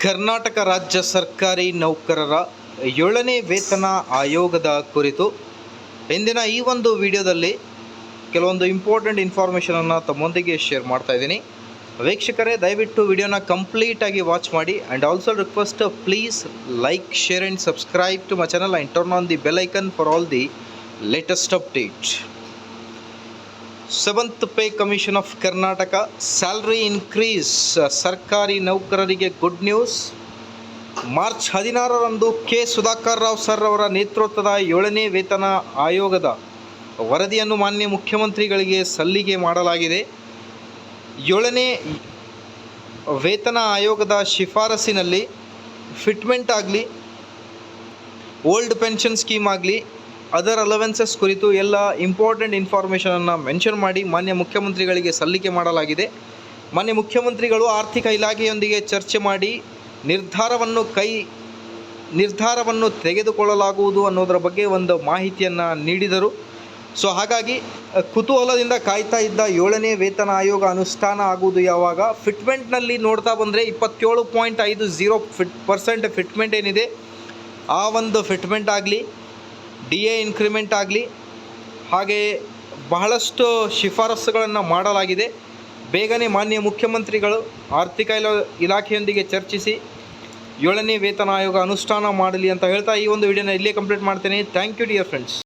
ಕರ್ನಾಟಕ ರಾಜ್ಯ ಸರ್ಕಾರಿ ನೌಕರರ 7ನೇ ವೇತನ ಆಯೋಗದ ಕುರಿತು ಇಂದಿನ ಈ ಒಂದು ವಿಡಿಯೋದಲ್ಲಿ ಕೆಲವೊಂದು ಇಂಪಾರ್ಟೆಂಟ್ ಇನ್ಫಾರ್ಮೇಷನನ್ನು ತಮ್ಮೊಂದಿಗೆ ಶೇರ್ ಮಾಡ್ತಾ ಇದ್ದೀನಿ. ವೀಕ್ಷಕರೇ, ದಯವಿಟ್ಟು ವಿಡಿಯೋನ ಕಂಪ್ಲೀಟಾಗಿ ವಾಚ್ ಮಾಡಿ and also request please like, share and subscribe to my channel and turn on the bell icon for all the latest update. 7th pay commission of Karnataka salary increase. ಸರ್ಕಾರಿ ನೌಕರರಿಗೆ ಗುಡ್ ನ್ಯೂಸ್. ಮಾರ್ಚ್ 16ರಂದು K Sudhakar Rao sir ಅವರ ನೇತೃತ್ವದ 7ನೇ ವೇತನ ಆಯೋಗದ ವರದಿಯನ್ನು ಮಾನ್ಯ ಮುಖ್ಯಮಂತ್ರಿಗಳಿಗೆ ಸಲ್ಲಿಕೆ ಮಾಡಲಾಗಿದೆ. 7ನೇ ವೇತನ ಆಯೋಗದ ಶಿಫಾರಸಿನಲ್ಲಿ ಫಿಟ್ಮೆಂಟ್ ಆಗಲಿ, ಓಲ್ಡ್ ಪೆನ್ಷನ್ ಸ್ಕೀಮ್ ಆಗಲಿ, ಅದರ್ ಅಲವೆನ್ಸಸ್ ಕುರಿತು ಎಲ್ಲ ಇಂಪಾರ್ಟೆಂಟ್ ಇನ್ಫಾರ್ಮೇಷನನ್ನು ಮೆನ್ಷನ್ ಮಾಡಿ ಮಾನ್ಯ ಮುಖ್ಯಮಂತ್ರಿಗಳಿಗೆ ಸಲ್ಲಿಕೆ ಮಾಡಲಾಗಿದೆ. ಮಾನ್ಯ ಮುಖ್ಯಮಂತ್ರಿಗಳು ಆರ್ಥಿಕ ಇಲಾಖೆಯೊಂದಿಗೆ ಚರ್ಚೆ ಮಾಡಿ ನಿರ್ಧಾರವನ್ನು ತೆಗೆದುಕೊಳ್ಳಲಾಗುವುದು ಅನ್ನೋದರ ಬಗ್ಗೆ ಒಂದು ಮಾಹಿತಿಯನ್ನು ನೀಡಿದರು. ಸೊ ಹಾಗಾಗಿ ಕುತೂಹಲದಿಂದ ಕಾಯ್ತಾ ಇದ್ದ 7ನೇ ವೇತನ ಆಯೋಗ ಅನುಷ್ಠಾನ ಆಗುವುದು ಯಾವಾಗ? ಫಿಟ್ಮೆಂಟ್ನಲ್ಲಿ ನೋಡ್ತಾ ಬಂದರೆ 27.50% ಫಿಟ್ಮೆಂಟ್ ಏನಿದೆ, ಆ ಒಂದು ಫಿಟ್ಮೆಂಟ್ ಆಗಲಿ, DA ಇನ್ಕ್ರಿಮೆಂಟ್ ಆಗಲಿ, ಹಾಗೆ ಬಹಳಷ್ಟು ಶಿಫಾರಸುಗಳನ್ನು ಮಾಡಲಾಗಿದೆ. ಬೇಗನೆ ಮಾನ್ಯ ಮುಖ್ಯಮಂತ್ರಿಗಳು ಆರ್ಥಿಕ ಇಲಾಖೆಯೊಂದಿಗೆ ಚರ್ಚಿಸಿ 7ನೇ ವೇತನ ಆಯೋಗ ಅನುಷ್ಠಾನ ಮಾಡಲಿ ಅಂತ ಹೇಳ್ತಾ ಈ ಒಂದು ವಿಡಿಯೋನ ಇಲ್ಲೇ ಕಂಪ್ಲೀಟ್ ಮಾಡ್ತೇನೆ. Thank you dear friends.